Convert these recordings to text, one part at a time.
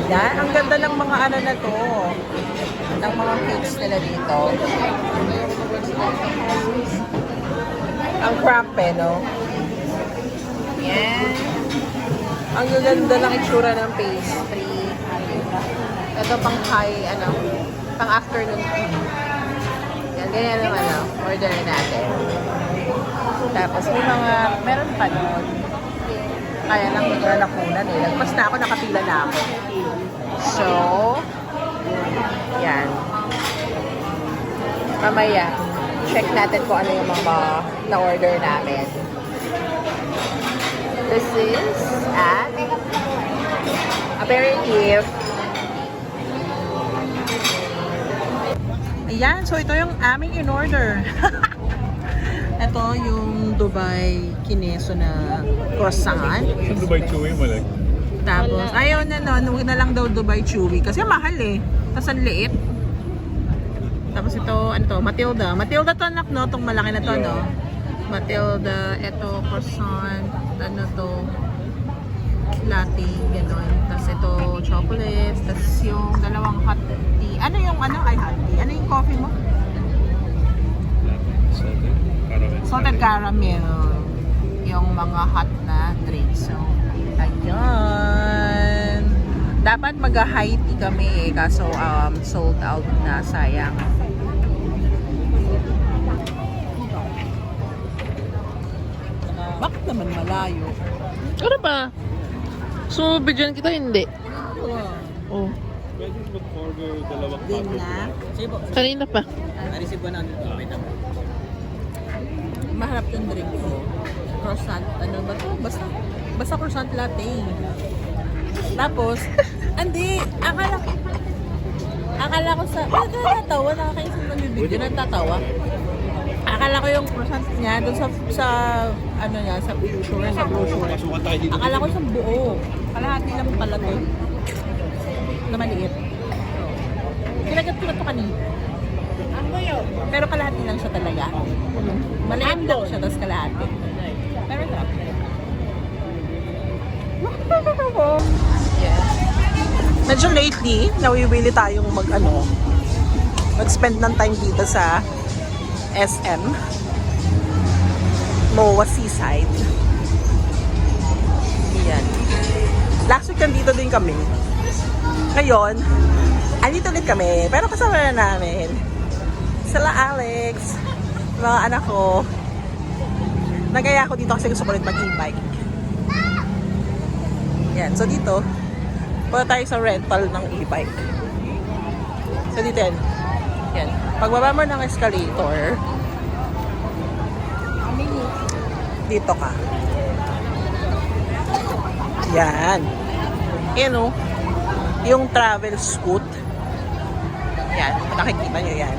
Yan, ang ganda ng mga ano na to. Ng mga cakes nila dito. Ang cramped, no? Yan. Ang ganda ng itsura ng pastry. Ito pang high, pang afternoon tea. Yan, ganyan naman, order natin. Tapos meron pa nun. Kaya lang hindi ko na nakunan eh. Lagpas na ako, nakapila na ako. So, yan. Mamaya, check natin kung ano yung mga na-order namin. This is at aperitif. Ayan, so ito yung aming in-order. Ito yung Dubai Kineso na croissant. Yung Dubai Chewy mo lang. Tapos, ayaw na huwag na lang daw Dubai Chewy. Kasi mahal eh. Tapos ang liit. Tapos ito, Matilda. Matilda to anak, no? Itong malaki na to, no? Matilda, ito, croissant, latte, gano'n. Tapos ito, chocolate. Tapos yung dalawang hot tea. Ano yung, ay hot tea? Ano yung coffee mo? Salted caramel. Yung mga hot na drink. So, ayan. Dapat mag-high tea kami eh. Kaso, sold out na. Sayang. Bakit naman malayo? Ano ba? So, bigyan kita hindi. Oh. Pwede mag-order dalawang Din na. Kanina pa. Na-receive ko na dito. Wait lang. Maharap yung drink ko. Croissant. Ano ba ito? Basta croissant latte. Tapos, hindi. Akala ko sa... Natatawa. Nakakaisip ng bibigyan. Natatawa. Akala ko yung croissant niya doon sa brochure. Akala ko sa buo. Kalahati lang pala to. Na maliit. Kinagat ko na ito kanina. Pero kalahati lang siya talaga. Maliit lang siya, tapos kalahati. Pero ito. Yeah. Medyo lately, nawiwili tayong mag-spend ng time dito sa SM MOA Seaside. Yan. Last week nandito din kami. Ngayon, andito ulit kami. Pero kasama na namin sila Alex, mga anak ko. Nagaya ako dito kasi gusto ko ulit mag-e-bike. Yan. So dito, punta tayo sa rental ng e-bike. So dito yan. Yan. Pagbaba mo ng escalator, dito ka. Yan. Yan o. Yung travel scoot. Yan. Nakikita nyo yan.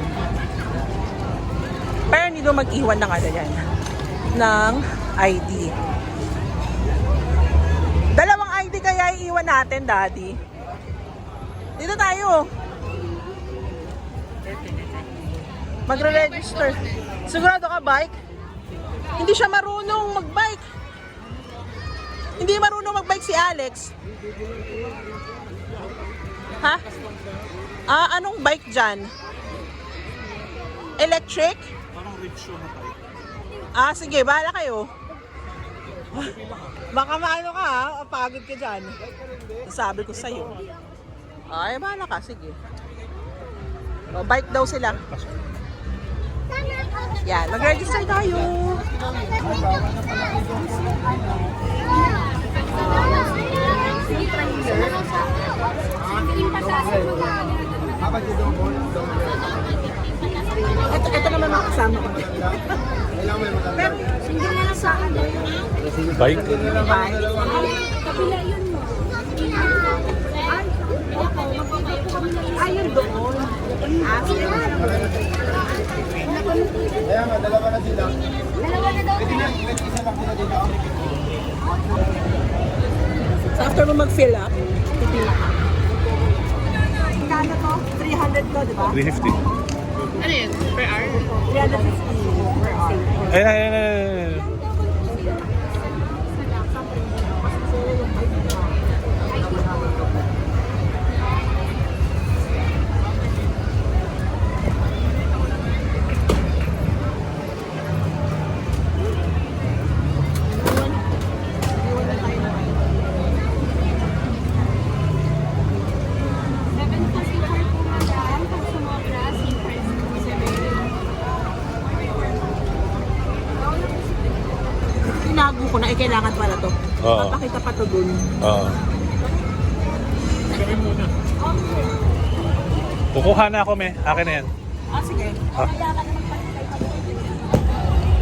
Pero hindi doon mag-iwan ng yan. Ng ID. Dalawang ID kaya iiwan natin, Daddy. Dito tayo. Magre-register. Sigurado ka, bike? Hindi siya marunong mag-bike. Hindi marunong mag-bike si Alex. Ha? Anong bike dyan? Electric? Parang rickshaw na tayo. Sige, bahala kayo. Baka maano ka ha, pagod ka dyan. Sabi ko sa'yo. Ay, bahala ka, sige. Bike daw sila. Yan, mag-register tayo. Ito naman mga kasama ko. Pero hindi na lang sa Bike? Kapila yun mo. Ayun doon. Kaya nga, dalawa na sila. Dalawa na daw. Pwede na, isa lang sila dito. So after mo mag-fill up, kano to? 300 to, di ba? 350. Ano yun? Per hour? 350 per hour. Ayan. Ay, kailangan pala to. Oo. Papakita pa to dun. Oo. Kukuha na ako, me. Akin na yan. Ah, sige. Ah.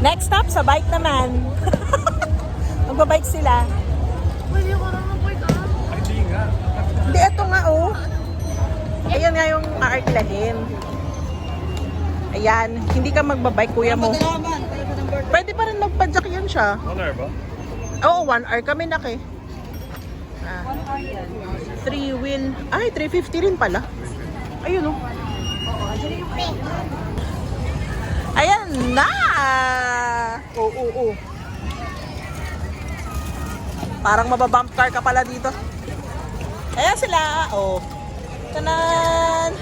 Next stop, sa bike naman. Magbabike sila. Hindi nga. Hindi, eto nga oh. Ayan nga yung aarkilahin. Ayan, hindi ka magbabike kuya mo. Pwede pa rin magpadyak yan siya. 1 hour ba? Oo, 1 hour kami na eh. 3 wheel. Ay, 350 rin pala. Ayun oh. Ayan na! Oo. Parang mababump car ka pala dito. Ayan sila. Oh. Tanan!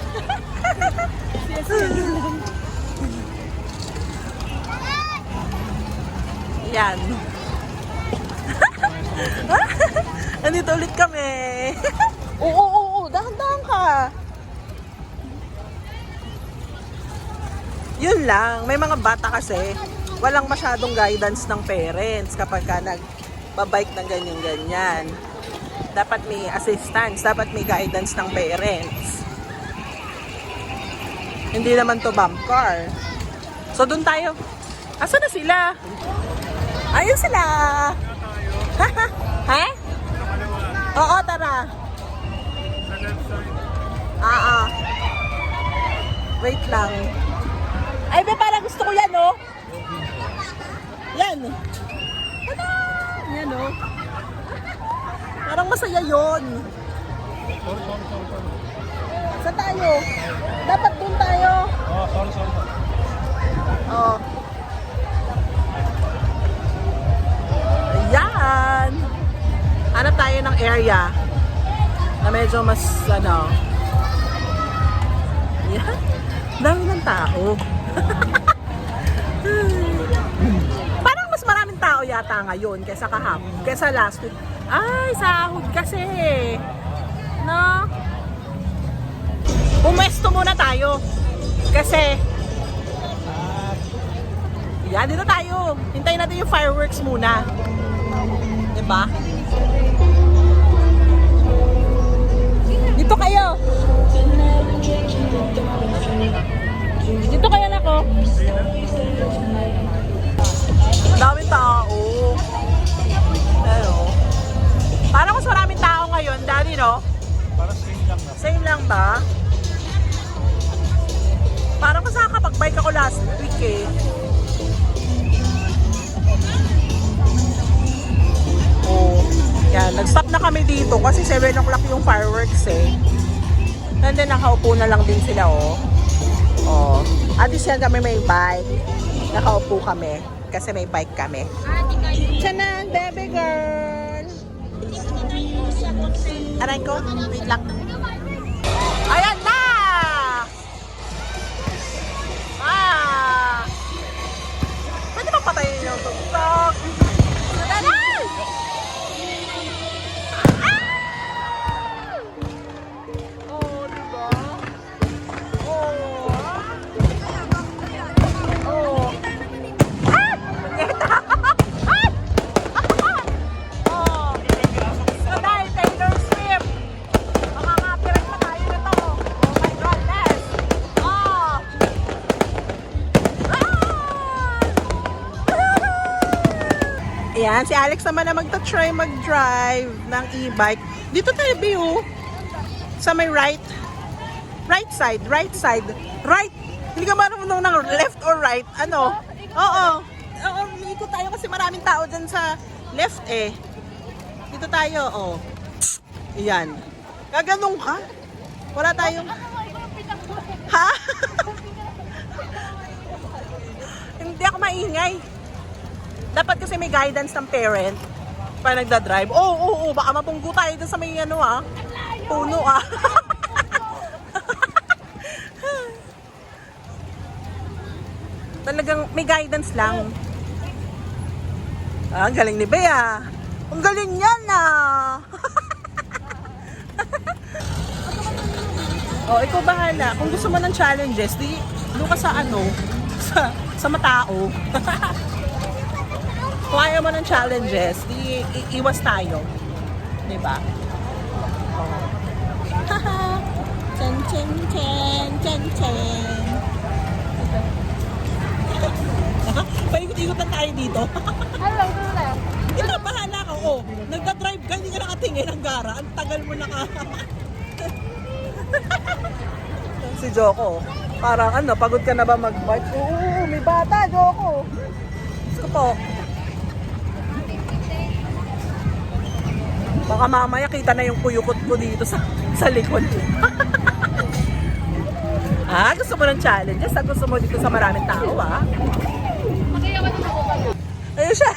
Yan. Nandito ulit kami. Oo. Dahan-dahan ka. Yun lang. May mga bata kasi walang masyadong guidance ng parents kapag ka nagbabike ng ganyan-ganyan. Dapat may assistance. Dapat may guidance ng parents. Hindi naman to bump car. So, dun tayo. Asa na sila? Ayun sila. Ha? Oo, tara. Wait lang. Ay, be, parang gusto ko yan, oh. Yan. Tada! Yan, oh. Parang masaya yun. Saan tayo? Dapat dun tayo. Oh, sorry. Oh. Ayan. Hanap tayo ng area na medyo mas, yan. Dami ng tao. Parang mas maraming tao yata ngayon kaysa kahapon, kaysa last week. Ay, sahod kasi. No? Pumesto muna tayo. Kasi, yan, dito tayo. Hintayin natin yung fireworks muna. Diba? Dito kayo. Dito kayo na ko. Daming tao. Pero, parang mas maraming tao ngayon, Daddy, no? Para same lang na. Same lang ba? Parang mas nakakapag-bike ako last week eh. Oh, yan. Nag-stop na kami dito kasi 7 o'clock yung fireworks eh. And then nakaupo na lang din sila oh. Oh. At least yan kami may bike. Nakaupo kami kasi may bike kami. Tiyanan, baby girl! Aray ko? Wait lang. Ayan na! Pwede ba patayin yung tuktok? Taray! Oh, diba? Oh. Oh. Oh. Taray, Taylor Swift. Makaka-copyright pa tayo nito. Oh my goodness. Oh. Ayan, si Alex naman na magta-try mag-drive ng e-bike. Dito tayo, Biu. Sa may right side. Right. Hindi ka marunong ng left or right. Ano? Oo, ikot tayo kasi maraming tao dyan sa left eh. Dito tayo, oh. Ayan. Gaganong ka? Wala tayong... Ha? Hindi ako maingay. Dapat kasi may guidance ng parent pa nagda-drive. Oo, baka mapunggo tayo dun sa may puno Talagang may guidance lang. Ang galing ni Bea. Ang galing yan Oh, ikaw bahala. Kung gusto mo ng challenges, doon ka sa sa matao. Kung ayaw mo ng challenges, di iwas tayo. Diba? Oh. Haha! Chen, chen, chen, chen, chen. Paikot-ikot na tayo dito. Hello, hello. Ito, bahala ka. Oh, nagda-drive ka, hindi ka nakatingin ng gara. Ang tagal mo naka... Si Joko, parang ano, pagod ka na ba mag-bike? Oo, may bata, Joko. Gusto po. Baka mamaya kita na yung kuyukot ko dito sa likod. Gusto mo ng challenges? Gusto mo dito sa maraming tao, Ayun siya.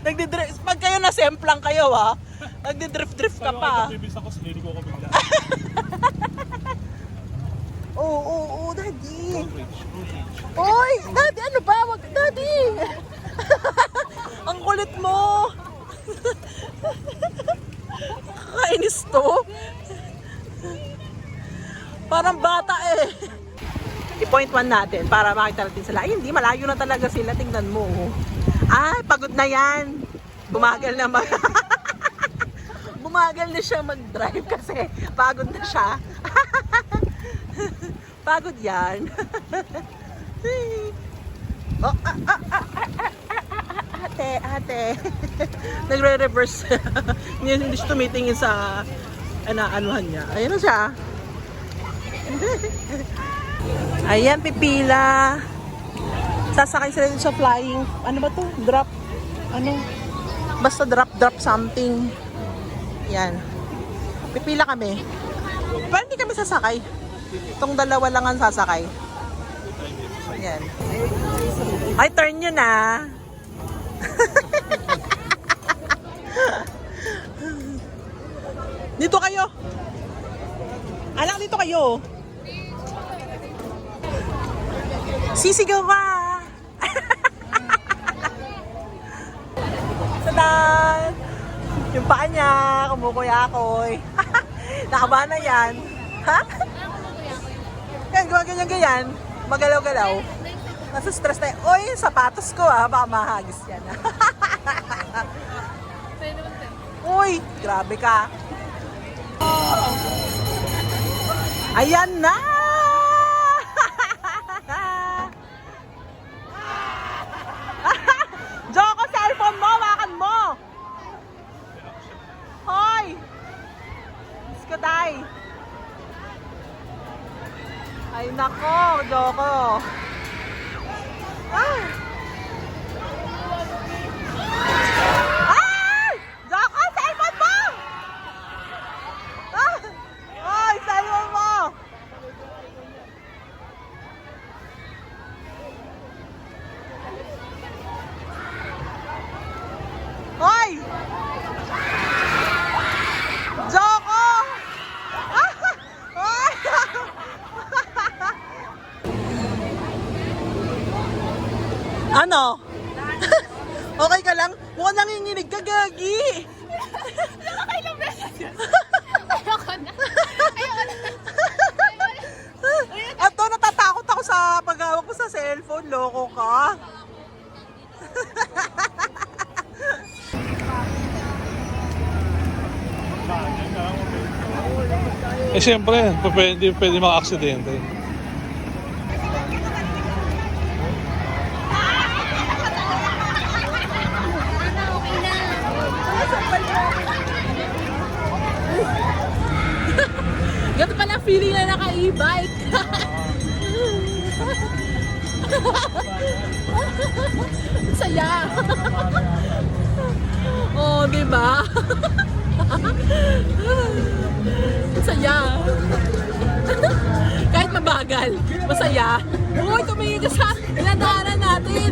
Nagdidrift. Pag kayo nasemplang kayo, nagdidrift-drift ka pa. Bibis ako, sinili ko ako bigla. Oo, Daddy. Oy, Daddy, ano ba? Wag, Daddy. Ang kulit mo. Kainis to. Parang bata eh. I-point one natin para makita natin sila. Ay, hindi, malayo na talaga sila. Tingnan mo. Ay, pagod na yan. Bumagal na bumagal na siya mag-drive kasi pagod na siya. Pagod yan. Oh, ate. Nagre-reverse. Hindi siya tumitingin sa anuhan niya. Ayan na siya. Ayan, pipila. Sasakay sila dun sa flying, ano ba to? Drop, basta drop something. Yan. Pipila kami. Pero hindi kami sasakay. Itong dalawa lang ang sasakay. Yan. Ay, turn nyo na. Dito kayo. Anak, dito kayo. Sisigaw ka! Sadan! Yung paa niya, kumukuya-koy. Nakabahan na yan. Ha? Yan, ganyan. Magalaw-galaw. Nasa stress na yan. Oy, sapatos ko baka mahagis yan. Uy, grabe ka. Ayan na! Joko, cellphone mo! Wakan mo! Hoy! Iskatay! Ay nako, Joko! Ay! Ay! Joko, cellphone mo! Ay, cellphone mo! Hoy! Joko! Hoy! Ano? Okay ka lang? Mukhang nanginginig ka, Gagi! Nakakailang beses yun. Ayoko na. At to, natatakot ako sa paghawak ko sa cellphone. Loko ka. Siyempre, pwede maka-aksidente. Ganito pala feeling na naka-e-bike. Saya. Oh, diba? Saya. Kahit mabagal, masaya. Uy, tumingin ka sa dinadaanan natin.